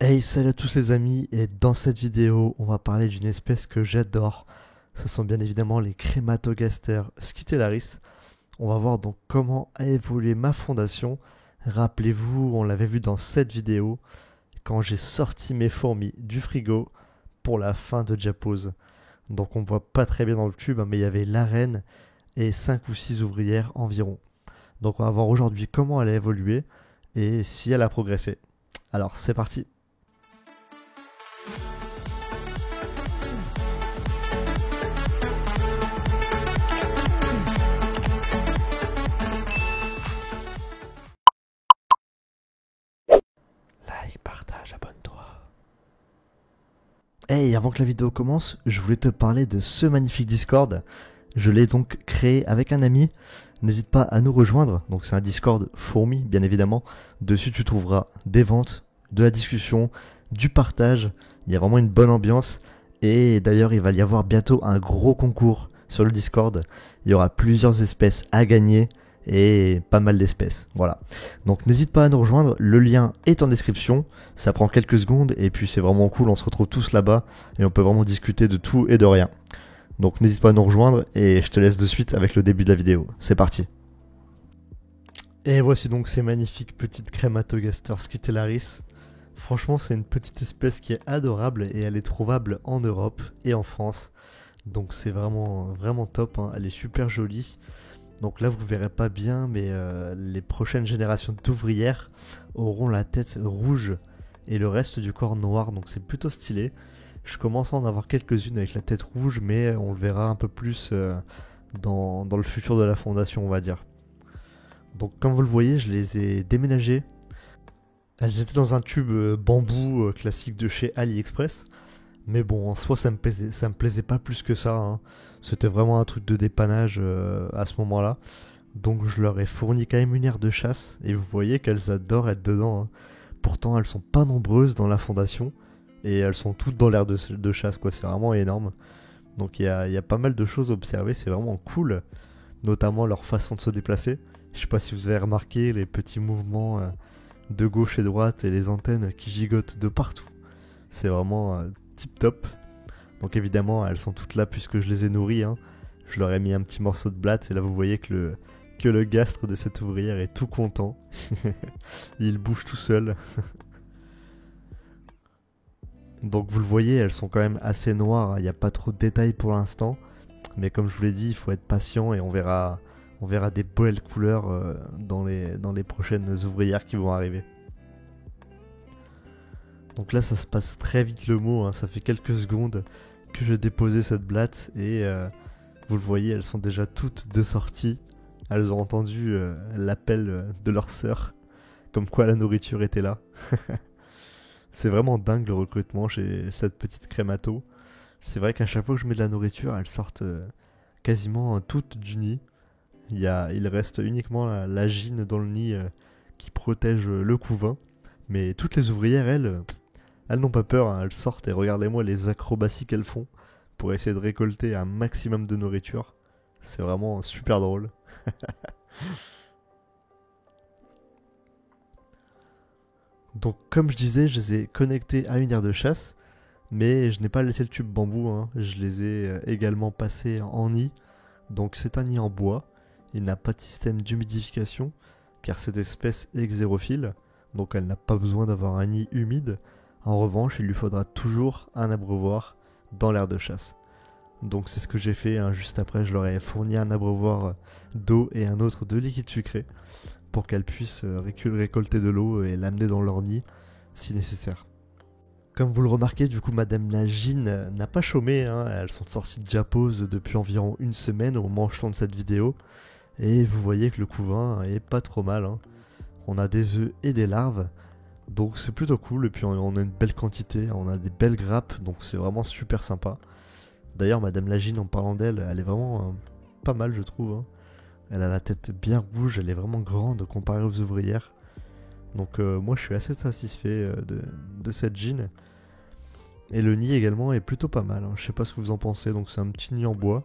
Hey, salut à tous les amis, et dans cette vidéo, on va parler d'une espèce que j'adore. Ce sont bien évidemment les Crématogaster scutellaris. On va voir donc comment a évolué ma fondation. Rappelez-vous, on l'avait vu dans cette vidéo, quand j'ai sorti mes fourmis du frigo pour la fin de Diapose. Donc on voit pas très bien dans le tube, hein, mais il y avait la reine et 5 ou 6 ouvrières environ. Donc on va voir aujourd'hui comment elle a évolué et si elle a progressé. Alors c'est parti. Like, partage, abonne-toi. Hey, avant que la vidéo commence, je voulais te parler de ce magnifique Discord. Je l'ai donc créé avec un ami. N'hésite pas à nous rejoindre. Donc c'est un Discord fourmi, bien évidemment. Dessus tu trouveras des ventes, de la discussion, du partage. Il y a vraiment une bonne ambiance. Et d'ailleurs il va y avoir bientôt un gros concours sur le Discord. Il y aura plusieurs espèces à gagner et pas mal d'espèces. Voilà. Donc n'hésite pas à nous rejoindre. Le lien est en description. Ça prend quelques secondes et puis c'est vraiment cool. On se retrouve tous là-bas et on peut vraiment discuter de tout et de rien. Donc n'hésite pas à nous rejoindre et je te laisse de suite avec le début de la vidéo. C'est parti. Et voici donc ces magnifiques petites Crématogaster scutellaris. Franchement, c'est une petite espèce qui est adorable et elle est trouvable en Europe et en France. Donc c'est vraiment top, hein. Elle est super jolie. Donc là, vous ne verrez pas bien, mais les prochaines générations d'ouvrières auront la tête rouge et le reste du corps noir. Donc c'est plutôt stylé. Je commence à en avoir quelques-unes avec la tête rouge, mais on le verra un peu plus dans le futur de la fondation, on va dire. Donc comme vous le voyez, je les ai déménagées. Elles étaient dans un tube bambou classique de chez AliExpress. Mais bon, en soi, ça me plaisait pas plus que ça, hein. C'était vraiment un truc de dépannage à ce moment-là. Donc je leur ai fourni quand même une aire de chasse. Et vous voyez qu'elles adorent être dedans, hein. Pourtant, elles sont pas nombreuses dans la fondation. Et elles sont toutes dans l'aire de chasse, quoi. C'est vraiment énorme. Donc il y a pas mal de choses à observer. C'est vraiment cool. Notamment leur façon de se déplacer. Je sais pas si vous avez remarqué les petits mouvements de gauche et droite et les antennes qui gigotent de partout. C'est vraiment tip top. Donc évidemment, elles sont toutes là puisque je les ai nourries, hein. Je leur ai mis un petit morceau de blatte et là vous voyez que le gastre de cette ouvrière est tout content. Il bouge tout seul. Donc vous le voyez, elles sont quand même assez noires, hein. Il n'y a pas trop de détails pour l'instant. Mais comme je vous l'ai dit, il faut être patient et on verra des belles couleurs dans les prochaines ouvrières qui vont arriver. Donc là, ça se passe très vite le mot, hein. Ça fait quelques secondes que je déposais cette blatte et vous le voyez, elles sont déjà toutes de sortie. Elles ont entendu l'appel de leur sœur, comme quoi la nourriture était là. C'est vraiment dingue le recrutement chez cette petite crémato. C'est vrai qu'à chaque fois que je mets de la nourriture, elles sortent quasiment toutes du nid. Il reste uniquement la gine dans le nid qui protège le couvain. Mais toutes les ouvrières, elles n'ont pas peur, hein. Elles sortent et regardez-moi les acrobaties qu'elles font pour essayer de récolter un maximum de nourriture. C'est vraiment super drôle. Donc comme je disais, je les ai connectés à une aire de chasse, mais je n'ai pas laissé le tube bambou, hein. Je les ai également passés en nid. Donc c'est un nid en bois. Il n'a pas de système d'humidification, car cette espèce est xérophile, donc elle n'a pas besoin d'avoir un nid humide. En revanche, il lui faudra toujours un abreuvoir dans l'aire de chasse. Donc c'est ce que j'ai fait, hein. Juste après, je leur ai fourni un abreuvoir d'eau et un autre de liquide sucré pour qu'elles puissent récolter de l'eau et l'amener dans leur nid si nécessaire. Comme vous le remarquez, du coup, Madame Nagine n'a pas chômé, hein. Elles sont sorties de Diapose depuis environ une semaine au moment où je tourne cette vidéo. Et vous voyez que le couvain est pas trop mal, hein. On a des œufs et des larves. Donc c'est plutôt cool, et puis on a une belle quantité, on a des belles grappes, donc c'est vraiment super sympa. D'ailleurs, Madame Lagine, en parlant d'elle, elle est vraiment pas mal, je trouve, hein. Elle a la tête bien rouge, elle est vraiment grande comparée aux ouvrières. Donc moi je suis assez satisfait de cette jean. Et le nid également est plutôt pas mal, hein. Je sais pas ce que vous en pensez, donc c'est un petit nid en bois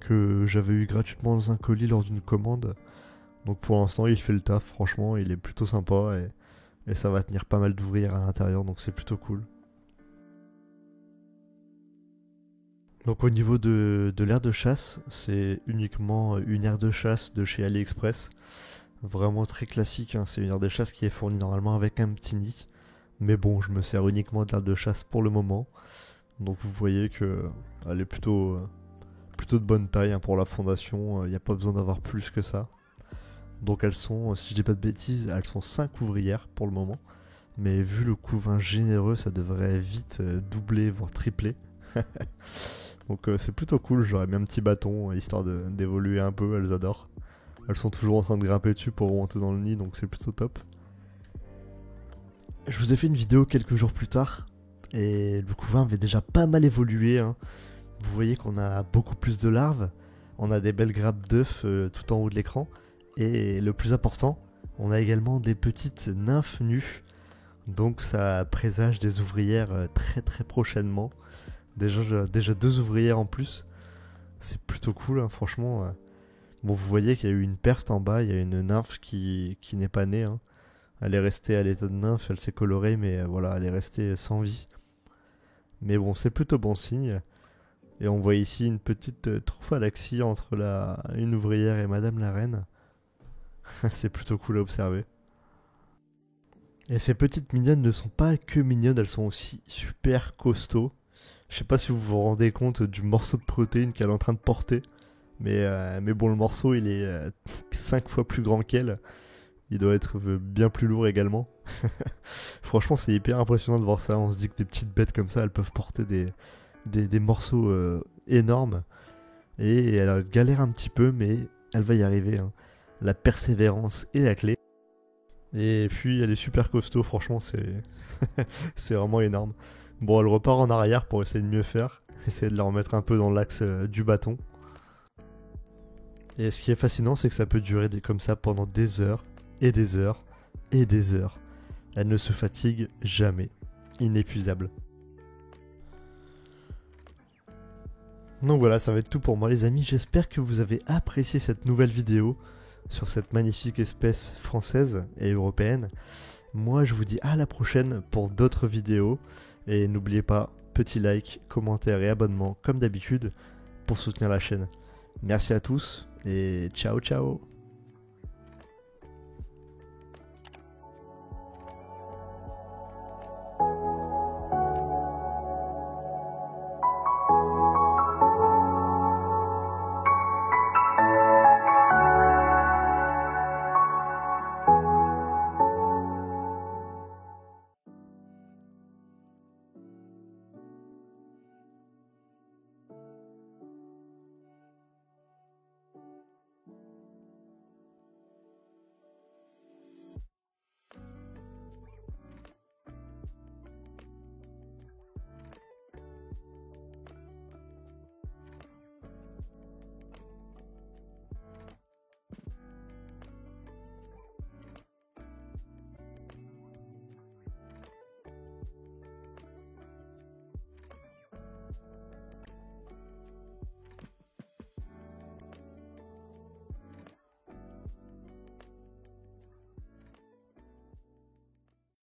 que j'avais eu gratuitement dans un colis lors d'une commande. Donc pour l'instant il fait le taf, franchement il est plutôt sympa et et ça va tenir pas mal d'ouvrières à l'intérieur, donc c'est plutôt cool. Donc au niveau de l'aire de chasse, c'est uniquement une aire de chasse de chez AliExpress. Vraiment très classique, hein. C'est une aire de chasse qui est fournie normalement avec un petit nid. Mais bon, je me sers uniquement de l'aire de chasse pour le moment. Donc vous voyez que elle est plutôt de bonne taille, hein, pour la fondation. Il n'y a pas besoin d'avoir plus que ça. Donc elles sont, si je dis pas de bêtises, elles sont 5 ouvrières pour le moment. Mais vu le couvain généreux, ça devrait vite doubler, voire tripler. Donc c'est plutôt cool, j'aurais mis un petit bâton, histoire d'évoluer un peu, elles adorent. Elles sont toujours en train de grimper dessus pour remonter dans le nid, donc c'est plutôt top. Je vous ai fait une vidéo quelques jours plus tard, et le couvain avait déjà pas mal évolué, hein. Vous voyez qu'on a beaucoup plus de larves, on a des belles grappes d'œufs tout en haut de l'écran, et le plus important, on a également des petites nymphes nues, donc ça présage des ouvrières très très prochainement. Déjà 2 ouvrières en plus, c'est plutôt cool, hein, franchement. Bon, vous voyez qu'il y a eu une perte en bas, il y a une nymphe qui n'est pas née, hein. Elle est restée à l'état de nymphe, elle s'est colorée, mais voilà, elle est restée sans vie. Mais bon, c'est plutôt bon signe. Et on voit ici une petite trouffalaxie entre une ouvrière et Madame la Reine. C'est plutôt cool à observer. Et ces petites mignonnes ne sont pas que mignonnes, elles sont aussi super costauds. Je sais pas si vous vous rendez compte du morceau de protéines qu'elle est en train de porter. Mais bon, le morceau, il est 5 fois plus grand qu'elle. Il doit être bien plus lourd également. Franchement, c'est hyper impressionnant de voir ça. On se dit que des petites bêtes comme ça, elles peuvent porter des morceaux énormes. Et elle galère un petit peu, mais elle va y arriver, hein. La persévérance est la clé. Et puis, elle est super costaud, franchement, c'est vraiment énorme. Bon, elle repart en arrière pour essayer de mieux faire. Essayer de la remettre un peu dans l'axe du bâton. Et ce qui est fascinant, c'est que ça peut durer comme ça pendant des heures, et des heures, et des heures. Elle ne se fatigue jamais. Inépuisable. Donc voilà, ça va être tout pour moi les amis. J'espère que vous avez apprécié cette nouvelle vidéo sur cette magnifique espèce française et européenne. Moi, je vous dis à la prochaine pour d'autres vidéos. Et n'oubliez pas, petit like, commentaire et abonnement comme d'habitude pour soutenir la chaîne. Merci à tous et ciao ciao.